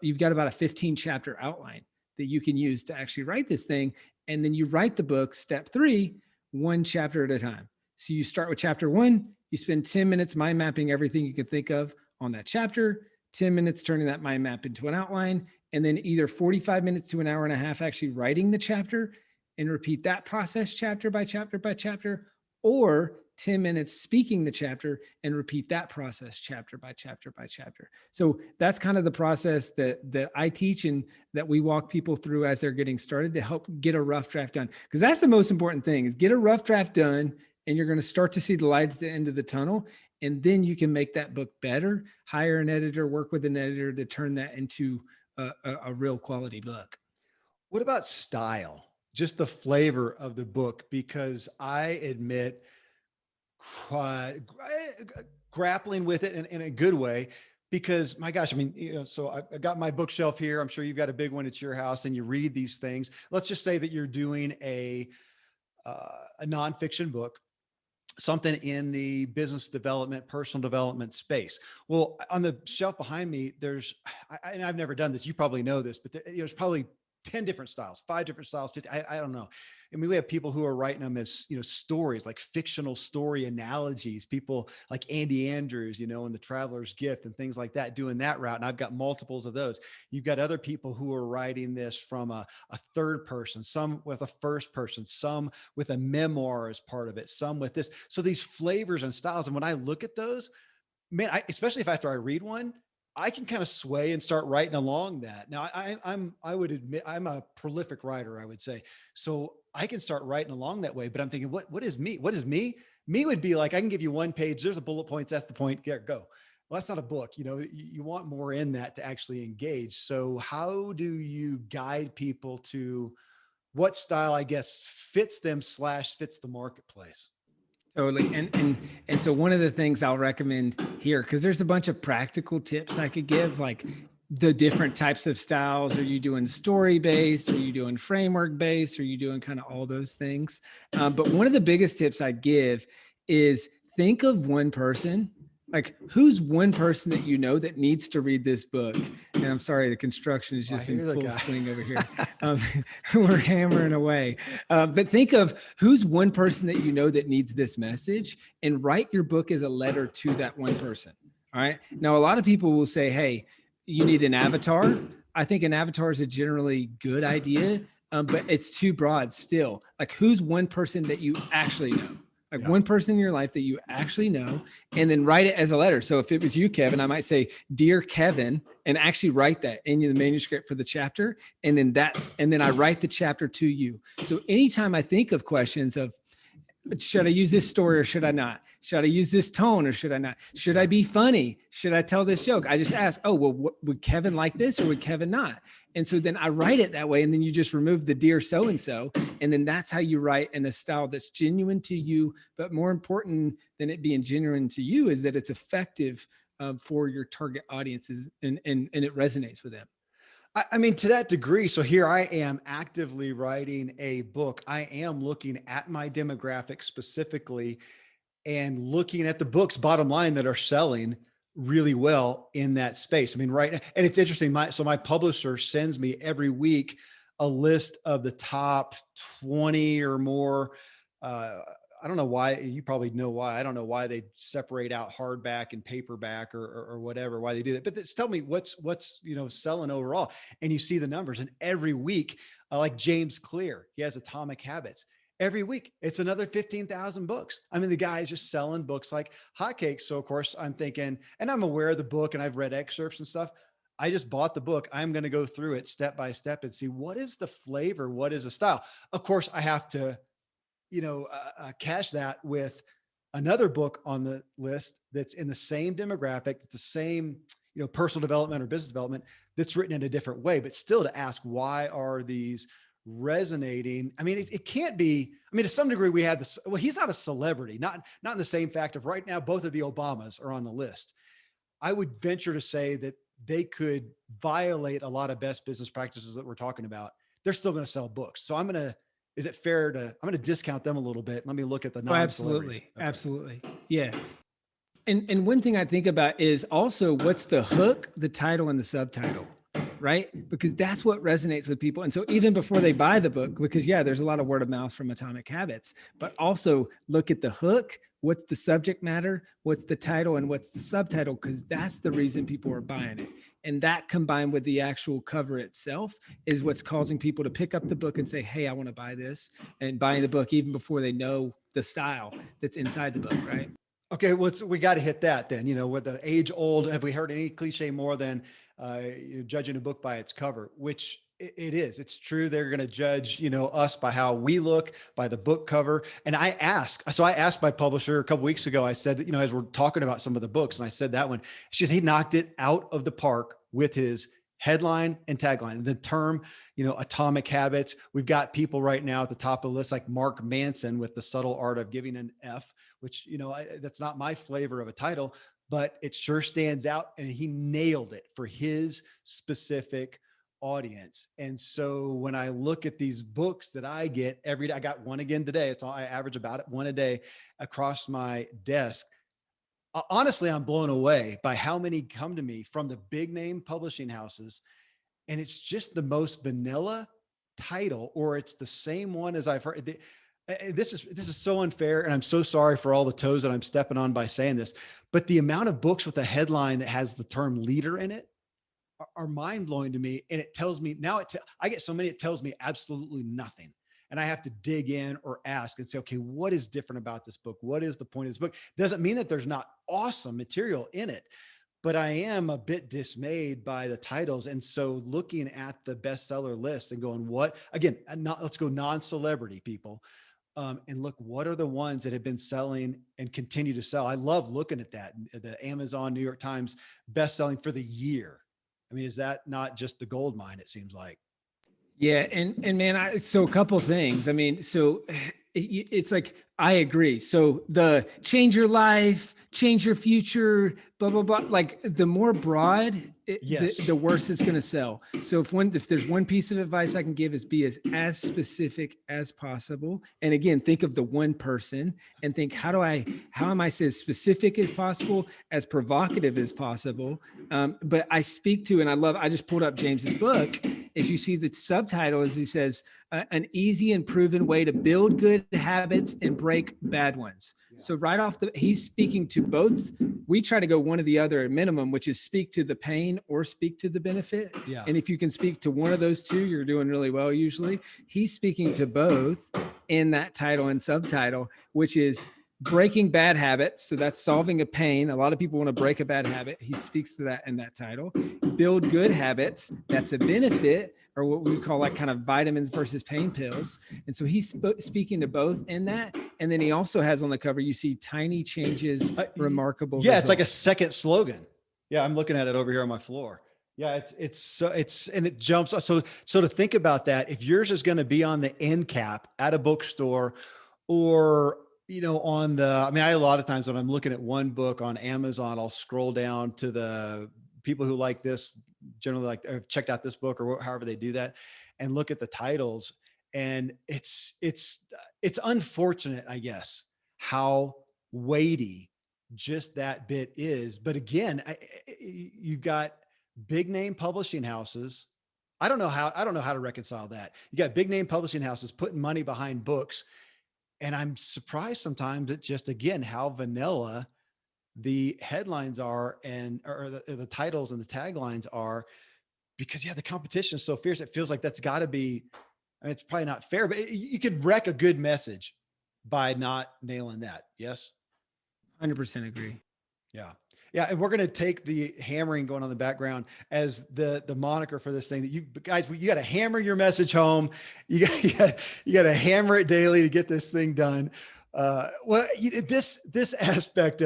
you've got about a 15 chapter outline that you can use to actually write this thing. And then you write the book, step 3, 1 chapter at a time. So you start with chapter 1, you spend 10 minutes mind mapping everything you can think of on that chapter, 10 minutes turning that mind map into an outline, and then either 45 minutes to an hour and a half actually writing the chapter, and repeat that process chapter by chapter by chapter, or 10 minutes speaking the chapter and repeat that process chapter by chapter by chapter. So that's kind of the process that I teach and that we walk people through as they're getting started to help get a rough draft done. Because that's the most important thing, is get a rough draft done, and you're going to start to see the light at the end of the tunnel. And then you can make that book better, hire an editor, work with an editor to turn that into a real quality book. What about style? Just the flavor of the book, because I admit grappling with it in a good way, because my gosh, I mean, you know, so I got my bookshelf here. I'm sure you've got a big one at your house, and you read these things. Let's just say that you're doing a nonfiction book, something in the business development, personal development space. Well, on the shelf behind me, and I've never done this, you probably know this, but there's probably 10 different styles, 5 different styles, 50, I don't know. I mean, we have people who are writing them as, you know, stories, like fictional story analogies, people like Andy Andrews, you know, in The Traveler's Gift and things like that, doing that route. And I've got multiples of those. You've got other people who are writing this from a third person, some with a first person, some with a memoir as part of it, some with this. So these flavors and styles. And when I look at those, man, especially if after I read one, I can kind of sway and start writing along that. Now I would admit I'm a prolific writer, I would say. So I can start writing along that way, but I'm thinking, what is me? What is me? Me would be like, I can give you 1 page. There's a bullet points. That's the point. Go. Well, that's not a book. You know, you want more in that to actually engage. So how do you guide people to what style, I guess, fits them / fits the marketplace? Totally. And so one of the things I'll recommend here, because there's a bunch of practical tips I could give, like the different types of styles. Are you doing story based? Are you doing framework based? Are you doing kind of all those things? But one of the biggest tips I'd give is think of one person. Like, who's one person that you know that needs to read this book? And I'm sorry, the construction is just in full swing over here. We're hammering away. But think of who's one person that you know that needs this message, and write your book as a letter to that one person. All right. Now, a lot of people will say, hey, you need an avatar. I think an avatar is a generally good idea, but it's too broad still. Like, who's one person that you actually know? like Yeah. one person in your life that you actually know, and then write it as a letter. So if it was you, Kevin, I might say, "Dear Kevin," and actually write that in the manuscript for the chapter. And then I write the chapter to you. So anytime I think of questions of, should I use this story or should I not? Should I use this tone or should I not? Should I be funny? Should I tell this joke? I just ask, oh, well, would Kevin like this or would Kevin not? And so then I write it that way. And then you just remove the dear so-and-so. And then that's how you write in a style that's genuine to you. But more important than it being genuine to you is that it's effective for your target audiences and it resonates with them. I mean, to that degree. So here I am actively writing a book. I am looking at my demographic specifically and looking at the books, bottom line, that are selling really well in that space. I mean, right. And it's interesting. My publisher sends me every week a list of the top 20 or more. I don't know why. You probably know why. I don't know why they separate out hardback and paperback or whatever, why they do that. But tell me what's, selling overall. And you see the numbers, and every week, like James Clear, he has Atomic Habits. Every week, it's another 15,000 books. I mean, the guy is just selling books like hotcakes. So of course I'm thinking, and I'm aware of the book and I've read excerpts and stuff. I just bought the book. I'm going to go through it step by step and see what is the flavor, what is the style. Of course, I have to cash that with another book on the list that's in the same demographic, it's the same, personal development or business development, that's written in a different way, but still to ask, why are these resonating? I mean, it can't be, I mean, to some degree we have this, well, he's not a celebrity, not in the same fact of right now, both of the Obamas are on the list. I would venture to say that they could violate a lot of best business practices that we're talking about. They're still going to sell books. So is it fair I'm going to discount them a little bit. Let me look at the non-celebrities. Absolutely. Okay. Absolutely. Yeah. And one thing I think about is also what's the hook, the title, and the subtitle, right? Because that's what resonates with people. And so even before they buy the book, because there's a lot of word of mouth from Atomic Habits, but also look at the hook, what's the subject matter, what's the title, and what's the subtitle, because that's the reason people are buying it. And that combined with the actual cover itself is what's causing people to pick up the book and say, hey, I want to buy this, and buying the book even before they know the style that's inside the book, right? Okay, well, we got to hit that then. With the age old, have we heard any cliche more than judging a book by its cover? Which it is. It's true. They're going to judge, us by how we look, by the book cover. And I asked my publisher a couple of weeks ago. I said, as we're talking about some of the books, and I said that one, he knocked it out of the park with his headline and tagline, the term, Atomic Habits. We've got people right now at the top of the list, like Mark Manson with The Subtle Art of Giving an F, which, that's not my flavor of a title, but it sure stands out. And he nailed it for his specific audience. And so when I look at these books that I get every day, I got one again today. It's all, I average about one a day across my desk. Honestly, I'm blown away by how many come to me from the big name publishing houses. And it's just the most vanilla title, or it's the same one as I've heard. This is so unfair. And I'm so sorry for all the toes that I'm stepping on by saying this, but the amount of books with a headline that has the term leader in it are mind blowing to me. And it tells me now, I get so many, it tells me absolutely nothing. And I have to dig in or ask and say, okay, what is different about this book? What is the point of this book? Doesn't mean that there's not awesome material in it, but I am a bit dismayed by the titles. And so looking at the bestseller list and going, let's go non-celebrity people. And look, what are the ones that have been selling and continue to sell? I love looking at that. The Amazon, New York Times best-selling for the year. I mean, is that not just the gold mine? It seems like. Yeah. And man, so a couple things. I mean, so it's like, I agree. So the change your life, change your future, blah, blah, blah. Like the more broad, the worse it's going to sell. So if there's one piece of advice I can give is be as specific as possible. And again, think of the one person and think, how am I as specific as possible, as provocative as possible? But I speak to, and I just pulled up James's book. If you see the subtitle, as he says, an easy and proven way to build good habits and break bad ones. Yeah. So right off he's speaking to both. We try to go one or the other at minimum, which is speak to the pain or speak to the benefit. Yeah. And if you can speak to one of those two, you're doing really well usually. He's speaking to both in that title and subtitle, which is breaking bad habits. So that's solving a pain. A lot of people want to break a bad habit. He speaks to that in that title. Build good habits. That's a benefit, or what we call like kind of vitamins versus pain pills. And so he's speaking to both in that. And then he also has on the cover, you see tiny changes, remarkable Yeah, results. it's like a second slogan. Yeah, I'm looking at it over here on my floor. Yeah, and it jumps. So to think about that, if yours is going to be on the end cap at a bookstore, or on the, I mean, a lot of times when I'm looking at one book on Amazon, I'll scroll down to the people who like this, generally like, have checked out this book, or however they do that, and look at the titles. And it's unfortunate, I guess, how weighty just that bit is. But again, you've got big name publishing houses. I don't know how to reconcile that. You got big name publishing houses putting money behind books, and I'm surprised sometimes at just, again, how vanilla the headlines are, and or the titles and the taglines are, because yeah, the competition is so fierce. It feels like that's got to be, I mean, it's probably not fair, but you could wreck a good message by not nailing that. Yes. 100% agree. Yeah. Yeah. And we're going to take the hammering going on in the background as the moniker for this thing, that you guys, you got to hammer your message home. You got to hammer it daily to get this thing done. This aspect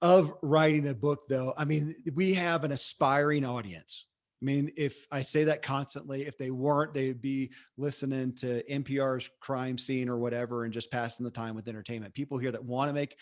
of writing a book, though, I mean, we have an aspiring audience. I mean, if I say that constantly, if they weren't, they'd be listening to NPR's Crime Scene or whatever, and just passing the time with entertainment. People here that want to make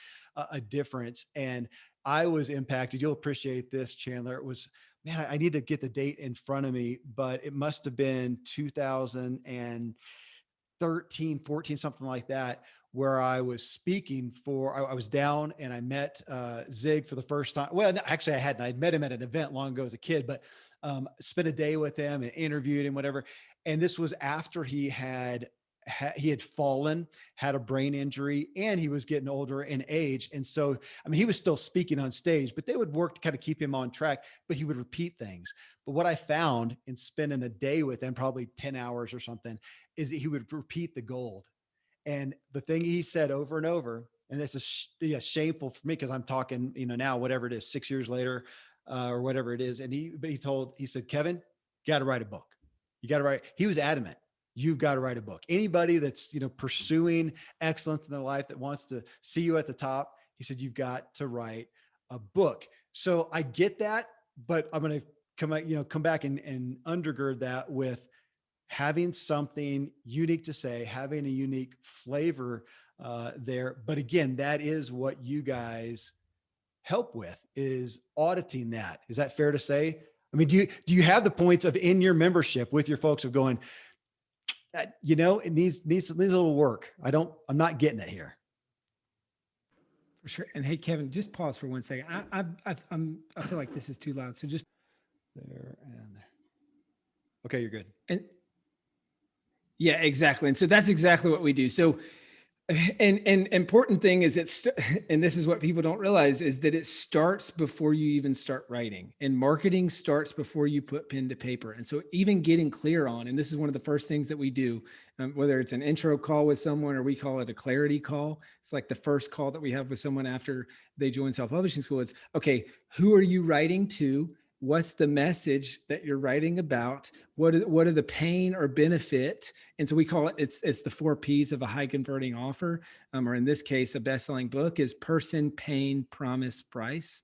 a difference. And I was impacted. You'll appreciate this, Chandler. It was, man, I need to get the date in front of me, but it must have been 2013, 14, something like that, where I was speaking for, I was down and I met Zig for the first time. Well, no, actually I hadn't. I'd met him at an event long ago as a kid, but spent a day with him and interviewed him, whatever. And this was after he had fallen, had a brain injury, and he was getting older in age. And so, I mean, he was still speaking on stage, but they would work to kind of keep him on track, but he would repeat things. But what I found in spending a day with him, probably 10 hours or something, is that he would repeat the gold. And the thing he said over and over, and this is shameful for me, because I'm talking, now, whatever it is, 6 years later, or whatever it is. And he said, Kevin, you got to write a book. You got to write. He was adamant. You've got to write a book. Anybody that's, pursuing excellence in their life, that wants to see you at the top, he said, you've got to write a book. So I get that, but I'm going to come back and undergird that with having something unique to say, having a unique flavor there. But again, that is what you guys help with, is auditing that. Is that fair to say? I mean, do you have the points of, in your membership with your folks, of going, it needs a little work. I'm not getting it here. For sure. And hey, Kevin, just pause for 1 second. I feel like this is too loud. So just there and there. Okay, you're good. And yeah, exactly. And so that's exactly what we do. So, and important thing is and this is what people don't realize, is that it starts before you even start writing, and marketing starts before you put pen to paper. And so even getting clear on, and this is one of the first things that we do, whether it's an intro call with someone, or we call it a clarity call. It's like the first call that we have with someone after they join self-publishing school. It's, okay, who are you writing to? What's the message that you're writing about? What are the pain or benefit? And so we call it's the 4 P's of a high converting offer, or in this case, a best-selling book, is person, pain, promise, price.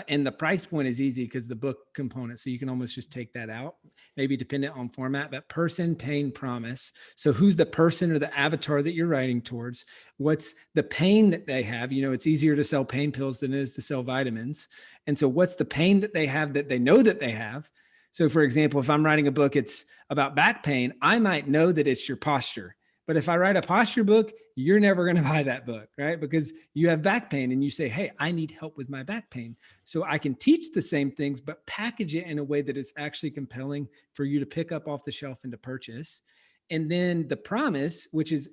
And the price point is easy because the book component, so you can almost just take that out, maybe dependent on format, but person, pain, promise. So who's the person or the avatar that you're writing towards? What's the pain that they have? It's easier to sell pain pills than it is to sell vitamins. And so what's the pain that they have that they know that they have? So for example, if I'm writing a book, it's about back pain, I might know that it's your posture. But if I write a posture book, you're never going to buy that book, right? Because you have back pain and you say, hey, I need help with my back pain. So I can teach the same things, but package it in a way that is actually compelling for you to pick up off the shelf and to purchase. And then the promise, which is,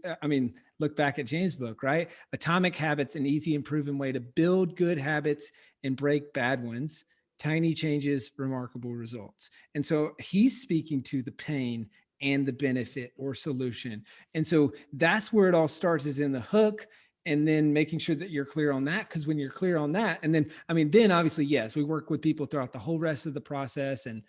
look back at James' book, right? Atomic Habits, an easy and proven way to build good habits and break bad ones. Tiny changes, remarkable results. And so he's speaking to the pain and the benefit or solution. And so that's where it all starts, is in the hook. and then making sure that you're clear on that. Because when you're clear on that, and then, I mean, then obviously, yes, we work with people throughout the whole rest of the process, and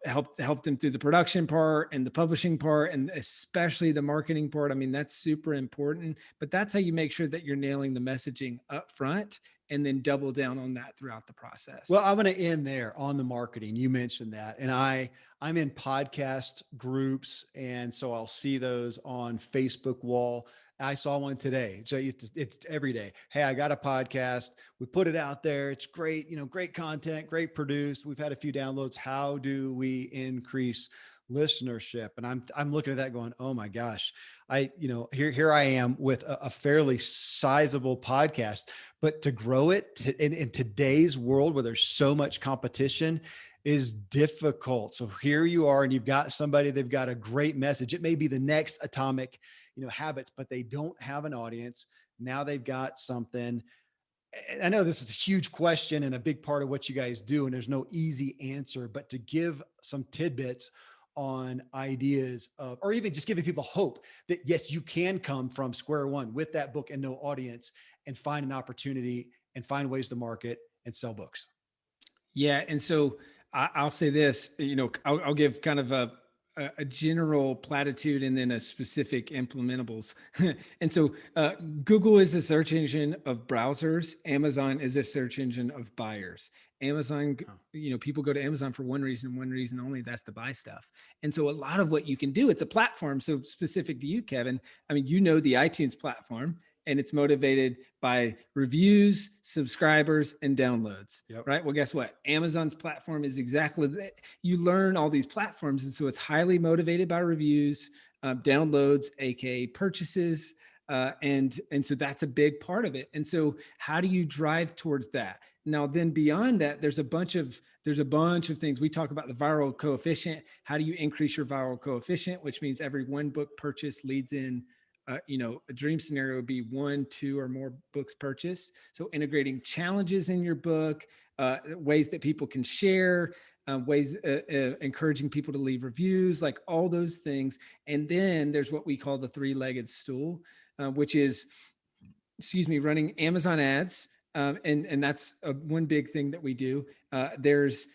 help them through the production part and the publishing part, and especially the marketing part. I mean, that's super important, but that's how you make sure that you're nailing the messaging up front and then double down on that throughout the Well, process. I'm going to end there on the marketing. You mentioned that, and I'm in podcast groups, and so I'll see those on Facebook wall. I saw one today, so it's every day. Hey, I got a podcast. We put it out there. It's great, great content, great produced. We've had a few downloads. How do we increase listenership? And I'm looking at that, going, oh my gosh, here I am with a fairly sizable podcast, but to grow it in today's world where there's so much competition is difficult. So here you are, and you've got somebody, they've got a great message. It may be the next atomic, habits, but they don't have an audience. Now they've got something. And I know this is a huge question and a big part of what you guys do, and there's no easy answer, but to give some tidbits on ideas of, or even just giving people hope that yes, you can come from square one with that book and no audience and find an opportunity and find ways to market and sell books. Yeah, and so I'll say this, I'll give kind of a general platitude and then a specific implementables. And so Google is a search engine of browsers. Amazon is a search engine of buyers. Amazon, Oh, people go to Amazon for one reason only, that's to buy stuff. And so a lot of what you can do, it's a platform. So specific to you, Kevin, I mean, the iTunes platform, and it's motivated by reviews, subscribers, and downloads, yep. right? Well, guess what? Amazon's platform is exactly that. You learn all these platforms, and so it's highly motivated by reviews, downloads, aka purchases, and so that's a big part of it. And so, how do you drive towards that? Now, then beyond that, there's a bunch of things. We talk about the viral coefficient. How do you increase your viral coefficient? Which means every one book purchase leads in a dream scenario would be 1, 2, or more books purchased. So integrating challenges in your book, ways that people can share, ways encouraging people to leave reviews, like all those things. And then there's what we call the three-legged stool, which is, running Amazon ads. And that's one big thing that we do. There's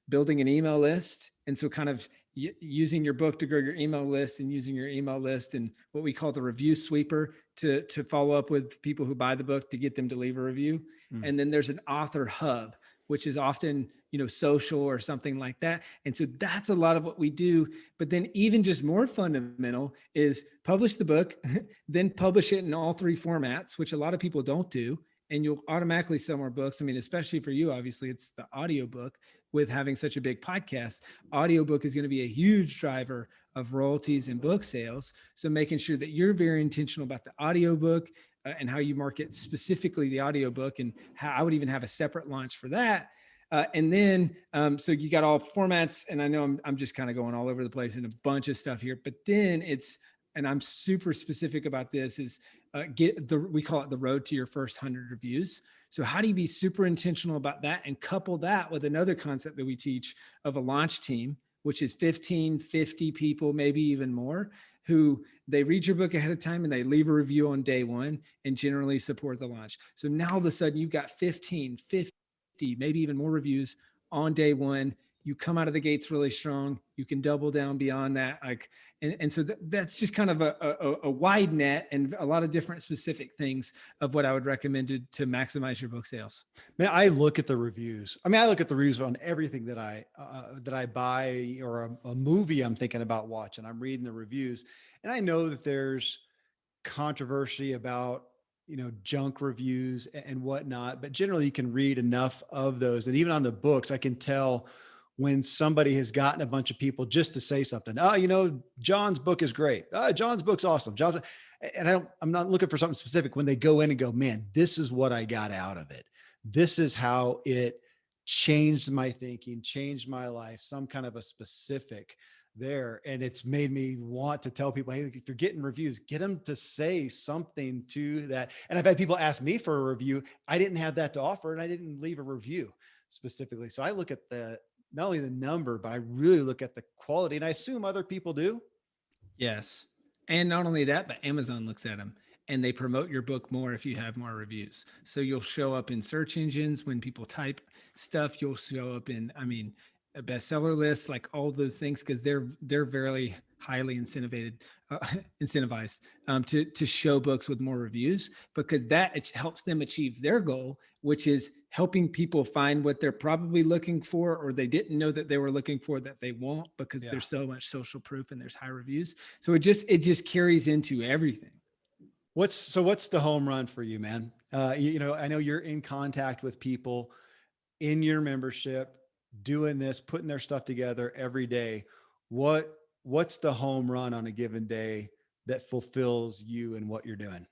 building an email list. And so kind of using your book to grow your email list, and using your email list and what we call the review sweeper to follow up with people who buy the book to get them to leave a review. Mm. And then there's an author hub, which is often, social or something like that. And so that's a lot of what we do. But then even just more fundamental is publish the book, then publish it in all three formats, which a lot of people don't do. And you'll automatically sell more books. I mean, especially for you, obviously, it's the audiobook. With having such a big podcast, audiobook is going to be a huge driver of royalties and book sales. So making sure that you're very intentional about the audiobook and how you market specifically the audiobook, and how I would even have a separate launch for that. And then, so you got all formats, and I know I'm just kind of going all over the place in a bunch of stuff here, but then and I'm super specific about this, is we call it the road to your first 100 reviews. So how do you be super intentional about that and couple that with another concept that we teach of a launch team, which is 15, 50 people, maybe even more, who they read your book ahead of time and they leave a review on day one and generally support the launch. So now all of a sudden you've got 15, 50, maybe even more reviews on day one. You come out of the gates really strong. You can double down beyond that. And so that's just kind of a wide net and a lot of different specific things of what I would recommend to maximize your book sales. Man, I look at the reviews. I mean, I look at the reviews on everything that I buy, or a movie I'm thinking about watching. I'm reading the reviews, and I know that there's controversy about, junk reviews and whatnot, but generally you can read enough of those. And even on the books, I can tell when somebody has gotten a bunch of people just to say something. Oh, John's book is great. John's book's awesome. And I'm not looking for something specific. When they go in and go, man, this is what I got out of it. This is how it changed my thinking, changed my life, some kind of a specific there. And it's made me want to tell people, hey, if you're getting reviews, get them to say something to that. And I've had people ask me for a review. I didn't have that to offer, and I didn't leave a review specifically. So I look at not only the number, but I really look at the quality, and I assume other people do. Yes. And not only that, but Amazon looks at them. and they promote your book more if you have more reviews. So you'll show up in search engines when people type stuff. You'll show up in, I mean, a bestseller list, like all those things, because they're very highly uh, incentivized to show books with more reviews, because that it helps them achieve their goal, which is helping people find what they're probably looking for, or they didn't know that they were looking for, that they want, because Yeah. there's so much social proof and there's high reviews. So it just carries into everything. What's the home run for you, man? I know you're in contact with people in your membership doing this, putting their stuff together every day. What's the home run on a given day that fulfills you and what you're doing?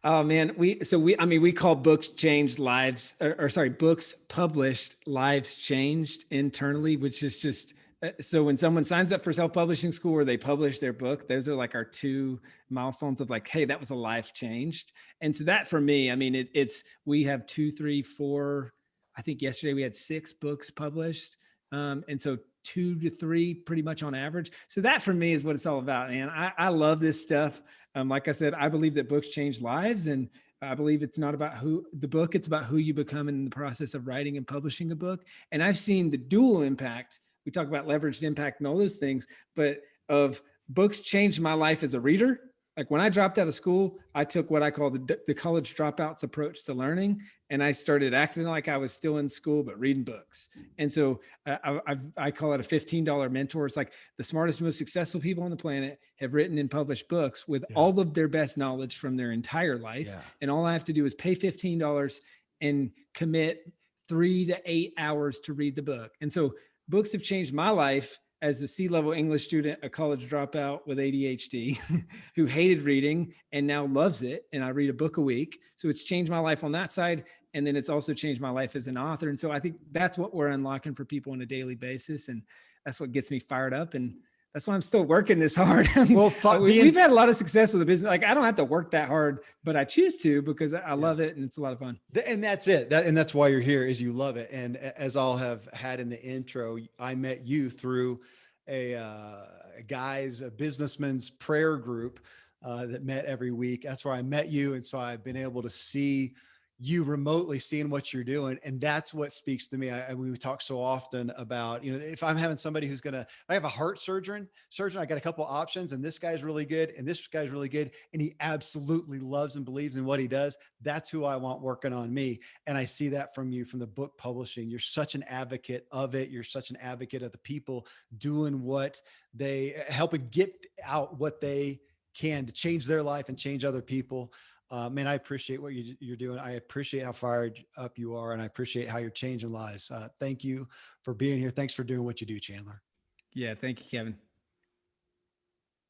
Oh man, I mean, we call books changed lives, or sorry, books published lives changed internally, which is just so when someone signs up for self-publishing school or they publish their book, those are like our two milestones of like, hey, that was a life changed. And so that for me, I mean, it's we have two, three, four. I think yesterday we had 6 books published, and so 2 to 3 pretty much on average. So that for me is what it's all about, man. I love this stuff. Like I said, I believe that books change lives, and I believe it's not about who the book, it's about who you become in the process of writing and publishing a book. And I've seen the dual impact. We talk about leveraged impact and all those things, but of books changed my life as a reader. Like when I dropped out of school, I took what I call the college dropouts approach to learning. And I started acting like I was still in school, but reading books. And so I call it a $15 mentor. It's like the smartest, most successful people on the planet have written and published books with Yeah. all of their best knowledge from their entire life. Yeah. And all I have to do is pay $15 and commit 3 to 8 hours to read the book. And so books have changed my life as a C-level English student, a college dropout with ADHD who hated reading and now loves it. And I read a book a week. So it's changed my life on that side. And then it's also changed my life as an author. And so I think that's what we're unlocking for people on a daily basis. And that's what gets me fired up. And that's why I'm still working this hard. I mean, Well, we've had a lot of success with the business. Like I don't have to work that hard, but I choose to because I love it and it's a lot of fun. And that's it. And that's why you're here, is you love it. And as I'll have had in the intro, I met you through a businessman's prayer group that met every week. That's where I met you. And so I've been able to see you remotely, seeing what you're doing. And that's what speaks to me. We talk so often about, if I'm having somebody who's I have a heart surgeon, I got a couple of options, and this guy's really good. And this guy's really good. And he absolutely loves and believes in what he does. That's who I want working on me. And I see that from you, from the book publishing. You're such an advocate of it. You're such an advocate of the people doing what they helping get out what they can to change their life and change other people. Man, I appreciate what you're doing. I appreciate how fired up you are, and I appreciate how you're changing lives. Thank you for being here. Thanks for doing what you do, Chandler. Yeah. Thank you, Kevin.